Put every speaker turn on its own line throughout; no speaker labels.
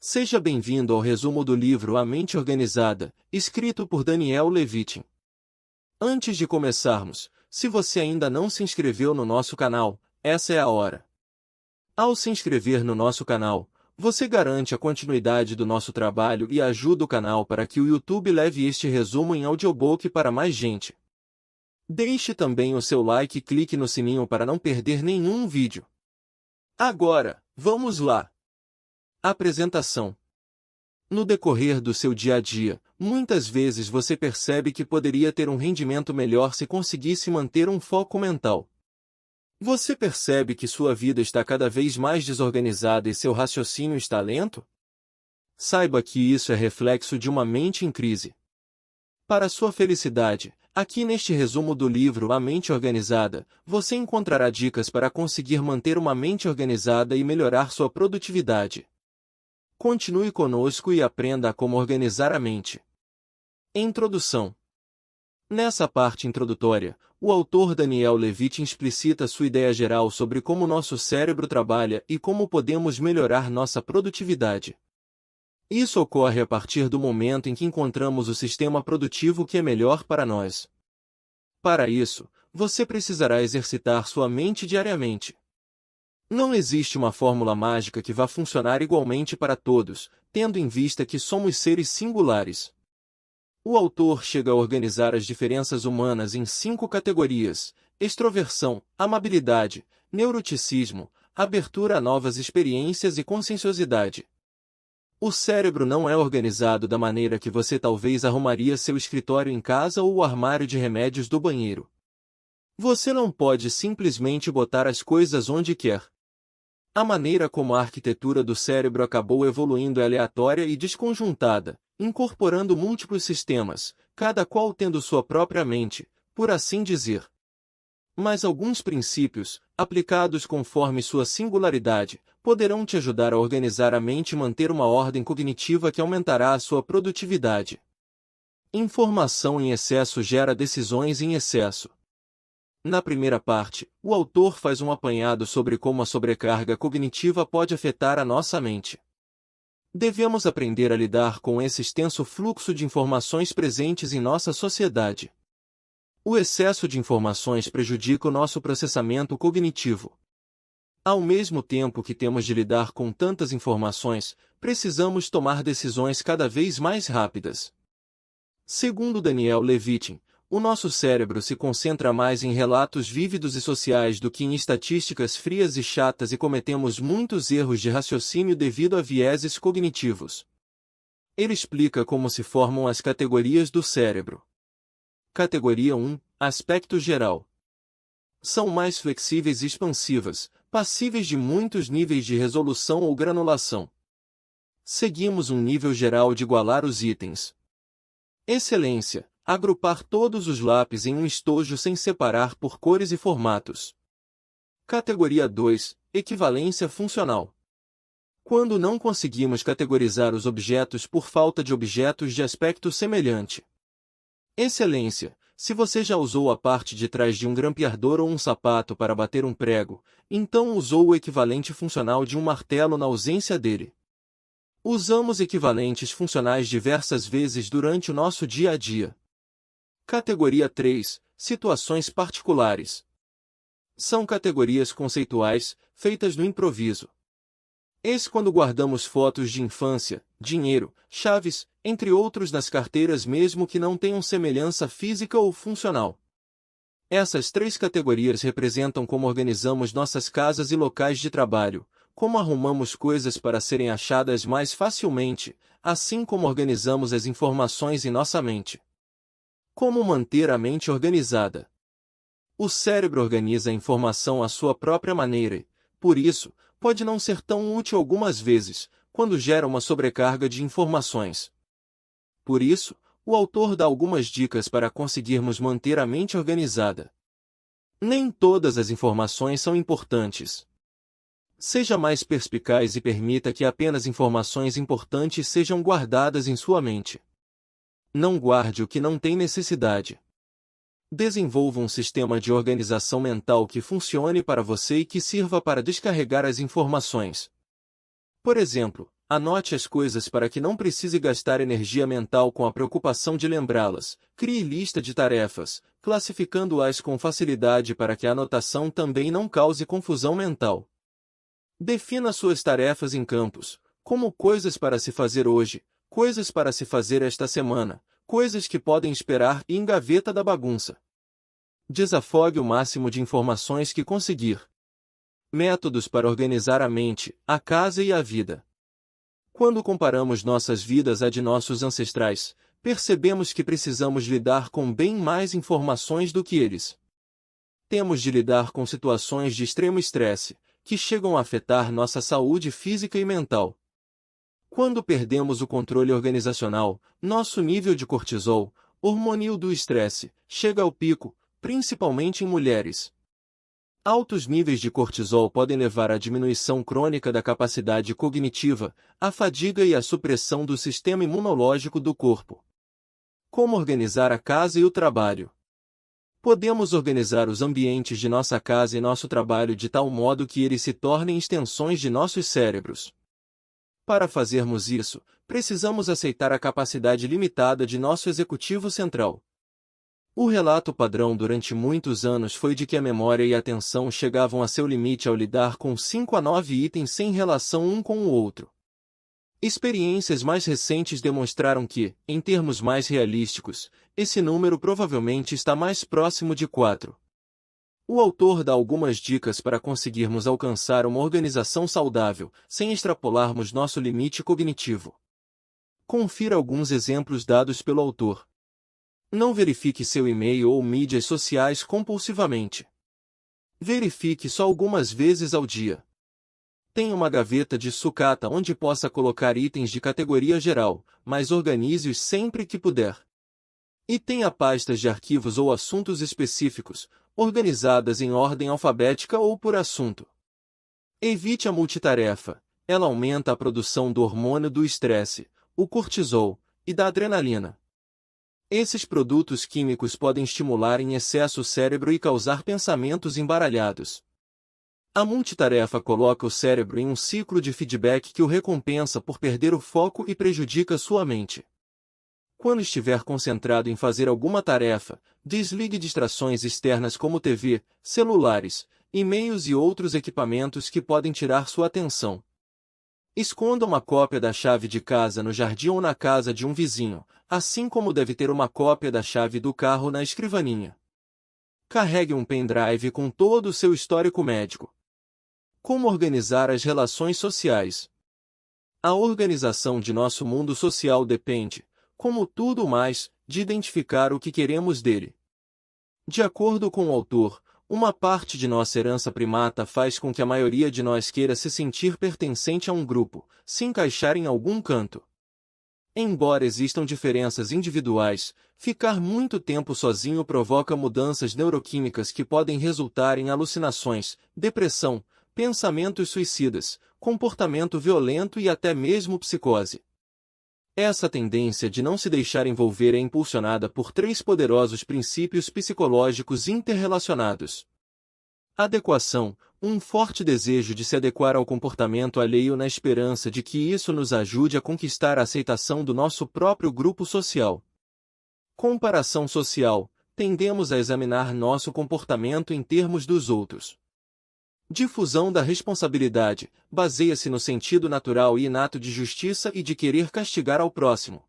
Seja bem-vindo ao resumo do livro A Mente Organizada, escrito por Daniel Levitin. Antes de começarmos, se você ainda não se inscreveu no nosso canal, essa é a hora. Ao se inscrever no nosso canal, você garante a continuidade do nosso trabalho e ajuda o canal para que o YouTube leve este resumo em audiobook para mais gente. Deixe também o seu like e clique no sininho para não perder nenhum vídeo. Agora, vamos lá! Apresentação. No decorrer do seu dia a dia, muitas vezes você percebe que poderia ter um rendimento melhor se conseguisse manter um foco mental. Você percebe que sua vida está cada vez mais desorganizada e seu raciocínio está lento? Saiba que isso é reflexo de uma mente em crise. Para sua felicidade, aqui neste resumo do livro A Mente Organizada, você encontrará dicas para conseguir manter uma mente organizada e melhorar sua produtividade. Continue conosco e aprenda a como organizar a mente. Introdução. Nessa parte introdutória, o autor Daniel Levitin explicita sua ideia geral sobre como nosso cérebro trabalha e como podemos melhorar nossa produtividade. Isso ocorre a partir do momento em que encontramos o sistema produtivo que é melhor para nós. Para isso, você precisará exercitar sua mente diariamente. Não existe uma fórmula mágica que vá funcionar igualmente para todos, tendo em vista que somos seres singulares. O autor chega a organizar as diferenças humanas em 5 categorias: extroversão, amabilidade, neuroticismo, abertura a novas experiências e conscienciosidade. O cérebro não é organizado da maneira que você talvez arrumaria seu escritório em casa ou o armário de remédios do banheiro. Você não pode simplesmente botar as coisas onde quer. A maneira como a arquitetura do cérebro acabou evoluindo é aleatória e desconjuntada, incorporando múltiplos sistemas, cada qual tendo sua própria mente, por assim dizer. Mas alguns princípios, aplicados conforme sua singularidade, poderão te ajudar a organizar a mente e manter uma ordem cognitiva que aumentará a sua produtividade. Informação em excesso gera decisões em excesso. Na primeira parte, o autor faz um apanhado sobre como a sobrecarga cognitiva pode afetar a nossa mente. Devemos aprender a lidar com esse extenso fluxo de informações presentes em nossa sociedade. O excesso de informações prejudica o nosso processamento cognitivo. Ao mesmo tempo que temos de lidar com tantas informações, precisamos tomar decisões cada vez mais rápidas. Segundo Daniel Levitin, o nosso cérebro se concentra mais em relatos vívidos e sociais do que em estatísticas frias e chatas e cometemos muitos erros de raciocínio devido a vieses cognitivos. Ele explica como se formam as categorias do cérebro. Categoria 1. Aspecto geral. São mais flexíveis e expansivas, passíveis de muitos níveis de resolução ou granulação. Seguimos um nível geral de igualar os itens. Excelência. Agrupar todos os lápis em um estojo sem separar por cores e formatos. Categoria 2. Equivalência funcional. Quando não conseguimos categorizar os objetos por falta de objetos de aspecto semelhante. Excelência. Se você já usou a parte de trás de um grampeador ou um sapato para bater um prego, então usou o equivalente funcional de um martelo na ausência dele. Usamos equivalentes funcionais diversas vezes durante o nosso dia a dia. Categoria 3. Situações particulares. São categorias conceituais, feitas no improviso. Eis quando guardamos fotos de infância, dinheiro, chaves, entre outros nas carteiras mesmo que não tenham semelhança física ou funcional. Essas 3 categorias representam como organizamos nossas casas e locais de trabalho, como arrumamos coisas para serem achadas mais facilmente, assim como organizamos as informações em nossa mente. Como manter a mente organizada? O cérebro organiza a informação à sua própria maneira e, por isso, pode não ser tão útil algumas vezes, quando gera uma sobrecarga de informações. Por isso, o autor dá algumas dicas para conseguirmos manter a mente organizada. Nem todas as informações são importantes. Seja mais perspicaz e permita que apenas informações importantes sejam guardadas em sua mente. Não guarde o que não tem necessidade. Desenvolva um sistema de organização mental que funcione para você e que sirva para descarregar as informações. Por exemplo, Anote as coisas para que não precise gastar energia mental com a preocupação de lembrá-las. Crie lista de tarefas, classificando-as com facilidade para que a anotação também não cause confusão mental. Defina suas tarefas em campos, como coisas para se fazer hoje, coisas para se fazer esta semana, coisas que podem esperar e em gaveta da bagunça. Desafogue o máximo de informações que conseguir. Métodos para organizar a mente, a casa e a vida. Quando comparamos nossas vidas à de nossos ancestrais, percebemos que precisamos lidar com bem mais informações do que eles. Temos de lidar com situações de extremo estresse, que chegam a afetar nossa saúde física e mental. Quando perdemos o controle organizacional, nosso nível de cortisol, hormônio do estresse, chega ao pico, principalmente em mulheres. Altos níveis de cortisol podem levar à diminuição crônica da capacidade cognitiva, à fadiga e à supressão do sistema imunológico do corpo. Como organizar a casa e o trabalho? Podemos organizar os ambientes de nossa casa e nosso trabalho de tal modo que eles se tornem extensões de nossos cérebros. Para fazermos isso, precisamos aceitar a capacidade limitada de nosso executivo central. O relato padrão durante muitos anos foi de que a memória e a atenção chegavam a seu limite ao lidar com 5 a 9 itens sem relação um com o outro. Experiências mais recentes demonstraram que, em termos mais realísticos, esse número provavelmente está mais próximo de 4. O autor dá algumas dicas para conseguirmos alcançar uma organização saudável, sem extrapolarmos nosso limite cognitivo. Confira alguns exemplos dados pelo autor. Não verifique seu e-mail ou mídias sociais compulsivamente. Verifique só algumas vezes ao dia. Tenha uma gaveta de sucata onde possa colocar itens de categoria geral, mas organize-os sempre que puder. E tenha pastas de arquivos ou assuntos específicos, organizadas em ordem alfabética ou por assunto. Evite a multitarefa. Ela aumenta a produção do hormônio do estresse, o cortisol, e da adrenalina. Esses produtos químicos podem estimular em excesso o cérebro e causar pensamentos embaralhados. A multitarefa coloca o cérebro em um ciclo de feedback que o recompensa por perder o foco e prejudica sua mente. Quando estiver concentrado em fazer alguma tarefa, desligue distrações externas como TV, celulares, e-mails e outros equipamentos que podem tirar sua atenção. Esconda uma cópia da chave de casa no jardim ou na casa de um vizinho, assim como deve ter uma cópia da chave do carro na escrivaninha. Carregue um pendrive com todo o seu histórico médico. Como organizar as relações sociais? A organização de nosso mundo social depende, como tudo mais, de identificar o que queremos dele. De acordo com o autor, uma parte de nossa herança primata faz com que a maioria de nós queira se sentir pertencente a um grupo, se encaixar em algum canto. Embora existam diferenças individuais, ficar muito tempo sozinho provoca mudanças neuroquímicas que podem resultar em alucinações, depressão, pensamentos suicidas, comportamento violento e até mesmo psicose. Essa tendência de não se deixar envolver é impulsionada por 3 poderosos princípios psicológicos interrelacionados. Adequação, um forte desejo de se adequar ao comportamento alheio na esperança de que isso nos ajude a conquistar a aceitação do nosso próprio grupo social. Comparação social, tendemos a examinar nosso comportamento em termos dos outros. Difusão da responsabilidade, baseia-se no sentido natural e inato de justiça e de querer castigar ao próximo.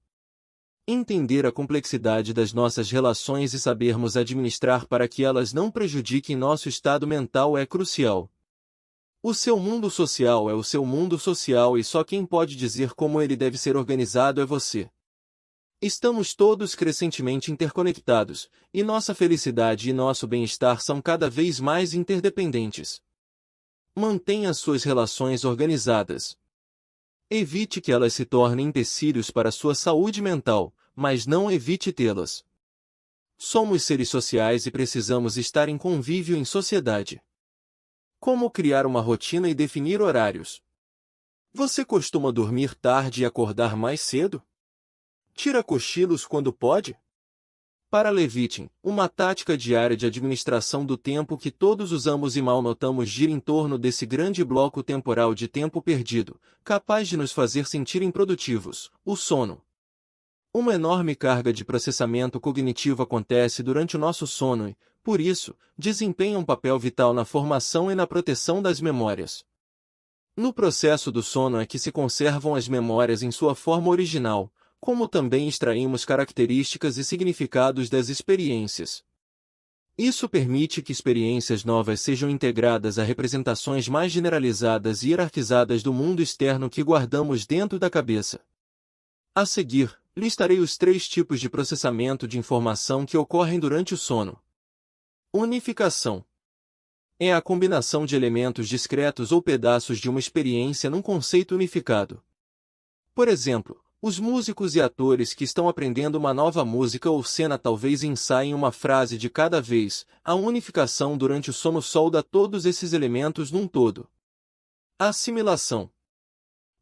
Entender a complexidade das nossas relações e sabermos administrar para que elas não prejudiquem nosso estado mental é crucial. O seu mundo social é o seu mundo social e só quem pode dizer como ele deve ser organizado é você. Estamos todos crescentemente interconectados, e nossa felicidade e nosso bem-estar são cada vez mais interdependentes. Mantenha suas relações organizadas. Evite que elas se tornem empecilhos para sua saúde mental, mas não evite tê-las. Somos seres sociais e precisamos estar em convívio em sociedade. Como criar uma rotina e definir horários? Você costuma dormir tarde e acordar mais cedo? Tira cochilos quando pode? Para Levitin, uma tática diária de administração do tempo que todos usamos e mal notamos gira em torno desse grande bloco temporal de tempo perdido, capaz de nos fazer sentir improdutivos, o sono. Uma enorme carga de processamento cognitivo acontece durante o nosso sono e, por isso, desempenha um papel vital na formação e na proteção das memórias. No processo do sono é que se conservam as memórias em sua forma original, como também extraímos características e significados das experiências. Isso permite que experiências novas sejam integradas a representações mais generalizadas e hierarquizadas do mundo externo que guardamos dentro da cabeça. A seguir, listarei os 3 tipos de processamento de informação que ocorrem durante o sono. Unificação. É a combinação de elementos discretos ou pedaços de uma experiência num conceito unificado. Por exemplo, os músicos e atores que estão aprendendo uma nova música ou cena talvez ensaiem uma frase de cada vez. A unificação durante o sono solda todos esses elementos num todo. A assimilação.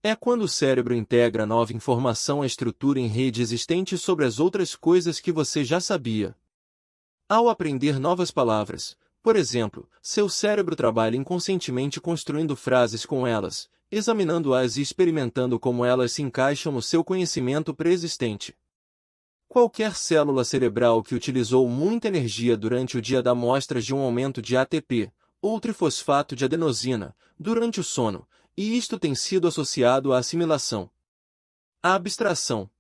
É quando o cérebro integra nova informação à estrutura em rede existente sobre as outras coisas que você já sabia. Ao aprender novas palavras, por exemplo, seu cérebro trabalha inconscientemente construindo frases com elas, examinando-as e experimentando como elas se encaixam no seu conhecimento pré-existente. Qualquer célula cerebral que utilizou muita energia durante o dia dá mostras de um aumento de ATP, ou trifosfato de adenosina, durante o sono, e isto tem sido associado à assimilação. A abstração.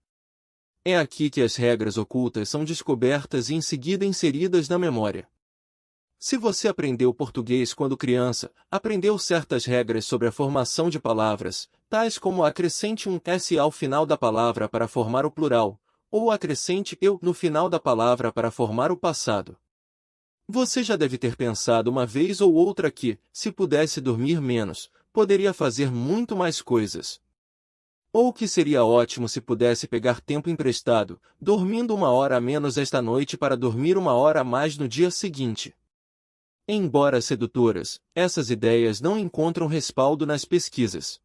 É aqui que as regras ocultas são descobertas e em seguida inseridas na memória. Se você aprendeu português quando criança, aprendeu certas regras sobre a formação de palavras, tais como acrescente um S ao final da palavra para formar o plural, ou acrescente eu no final da palavra para formar o passado. Você já deve ter pensado uma vez ou outra que, se pudesse dormir menos, poderia fazer muito mais coisas. Ou que seria ótimo se pudesse pegar tempo emprestado, dormindo 1 hora a menos esta noite para dormir 1 hora a mais no dia seguinte. Embora sedutoras, essas ideias não encontram respaldo nas pesquisas.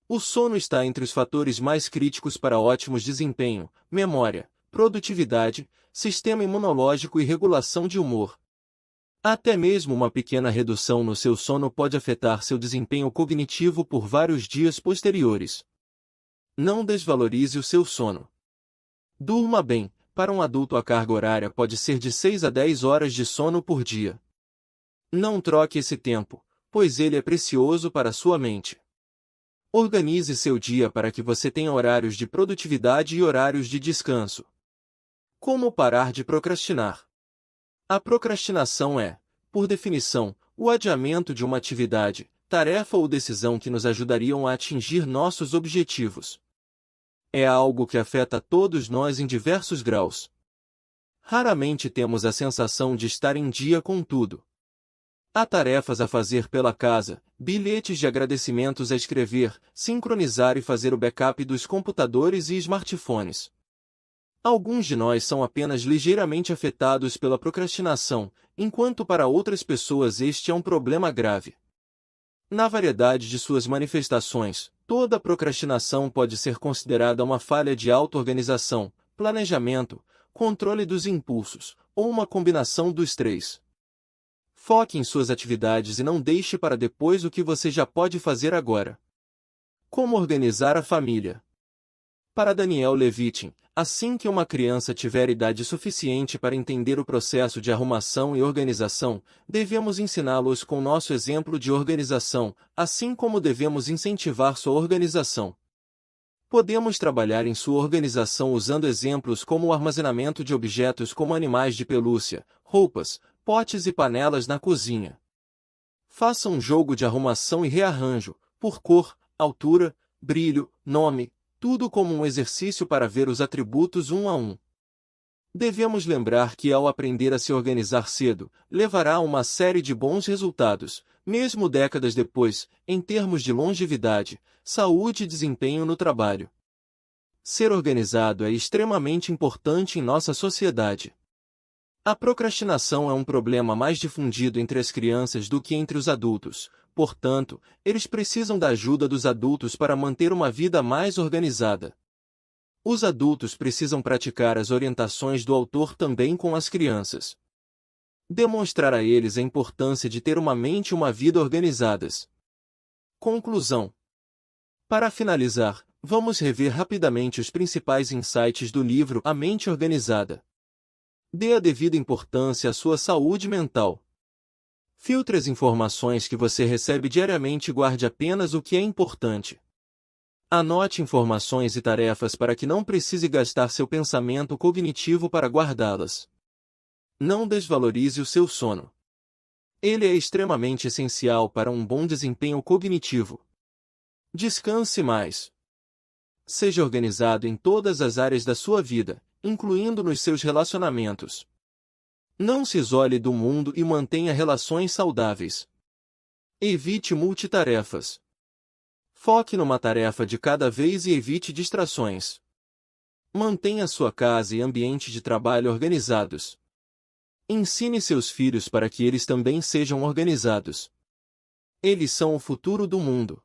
O sono está entre os fatores mais críticos para ótimos desempenho, memória, produtividade, sistema imunológico e regulação de humor. Até mesmo uma pequena redução no seu sono pode afetar seu desempenho cognitivo por vários dias posteriores. Não desvalorize o seu sono. Durma bem. Para um adulto a carga horária pode ser de 6 a 10 horas de sono por dia. Não troque esse tempo, pois ele é precioso para sua mente. Organize seu dia para que você tenha horários de produtividade e horários de descanso. Como parar de procrastinar? A procrastinação é, por definição, o adiamento de uma atividade, tarefa ou decisão que nos ajudariam a atingir nossos objetivos. É algo que afeta todos nós em diversos graus. Raramente temos a sensação de estar em dia com tudo. Há tarefas a fazer pela casa, bilhetes de agradecimentos a escrever, sincronizar e fazer o backup dos computadores e smartphones. Alguns de nós são apenas ligeiramente afetados pela procrastinação, enquanto para outras pessoas este é um problema grave. Na variedade de suas manifestações, toda procrastinação pode ser considerada uma falha de auto-organização, planejamento, controle dos impulsos, ou uma combinação dos 3. Foque em suas atividades e não deixe para depois o que você já pode fazer agora. Como organizar a família? Para Daniel Levitin, assim que uma criança tiver idade suficiente para entender o processo de arrumação e organização, devemos ensiná-los com nosso exemplo de organização, assim como devemos incentivar sua organização. Podemos trabalhar em sua organização usando exemplos como o armazenamento de objetos como animais de pelúcia, roupas, potes e panelas na cozinha. Faça um jogo de arrumação e rearranjo, por cor, altura, brilho, nome, tudo como um exercício para ver os atributos um a um. Devemos lembrar que ao aprender a se organizar cedo, levará a uma série de bons resultados, mesmo décadas depois, em termos de longevidade, saúde e desempenho no trabalho. Ser organizado é extremamente importante em nossa sociedade. A procrastinação é um problema mais difundido entre as crianças do que entre os adultos, portanto, eles precisam da ajuda dos adultos para manter uma vida mais organizada. Os adultos precisam praticar as orientações do autor também com as crianças. Demonstrar a eles a importância de ter uma mente e uma vida organizadas. Conclusão. Para finalizar, vamos rever rapidamente os principais insights do livro A Mente Organizada. Dê a devida importância à sua saúde mental. Filtre as informações que você recebe diariamente e guarde apenas o que é importante. Anote informações e tarefas para que não precise gastar seu pensamento cognitivo para guardá-las. Não desvalorize o seu sono. Ele é extremamente essencial para um bom desempenho cognitivo. Descanse mais. Seja organizado em todas as áreas da sua vida, incluindo nos seus relacionamentos. Não se isole do mundo e mantenha relações saudáveis. Evite multitarefas. Foque numa tarefa de cada vez e evite distrações. Mantenha sua casa e ambiente de trabalho organizados. Ensine seus filhos para que eles também sejam organizados. Eles são o futuro do mundo.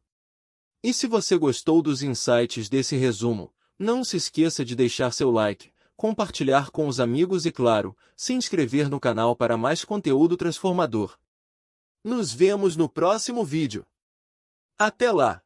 E se você gostou dos insights desse resumo, não se esqueça de deixar seu like, compartilhar com os amigos e, claro, se inscrever no canal para mais conteúdo transformador. Nos vemos no próximo vídeo. Até lá!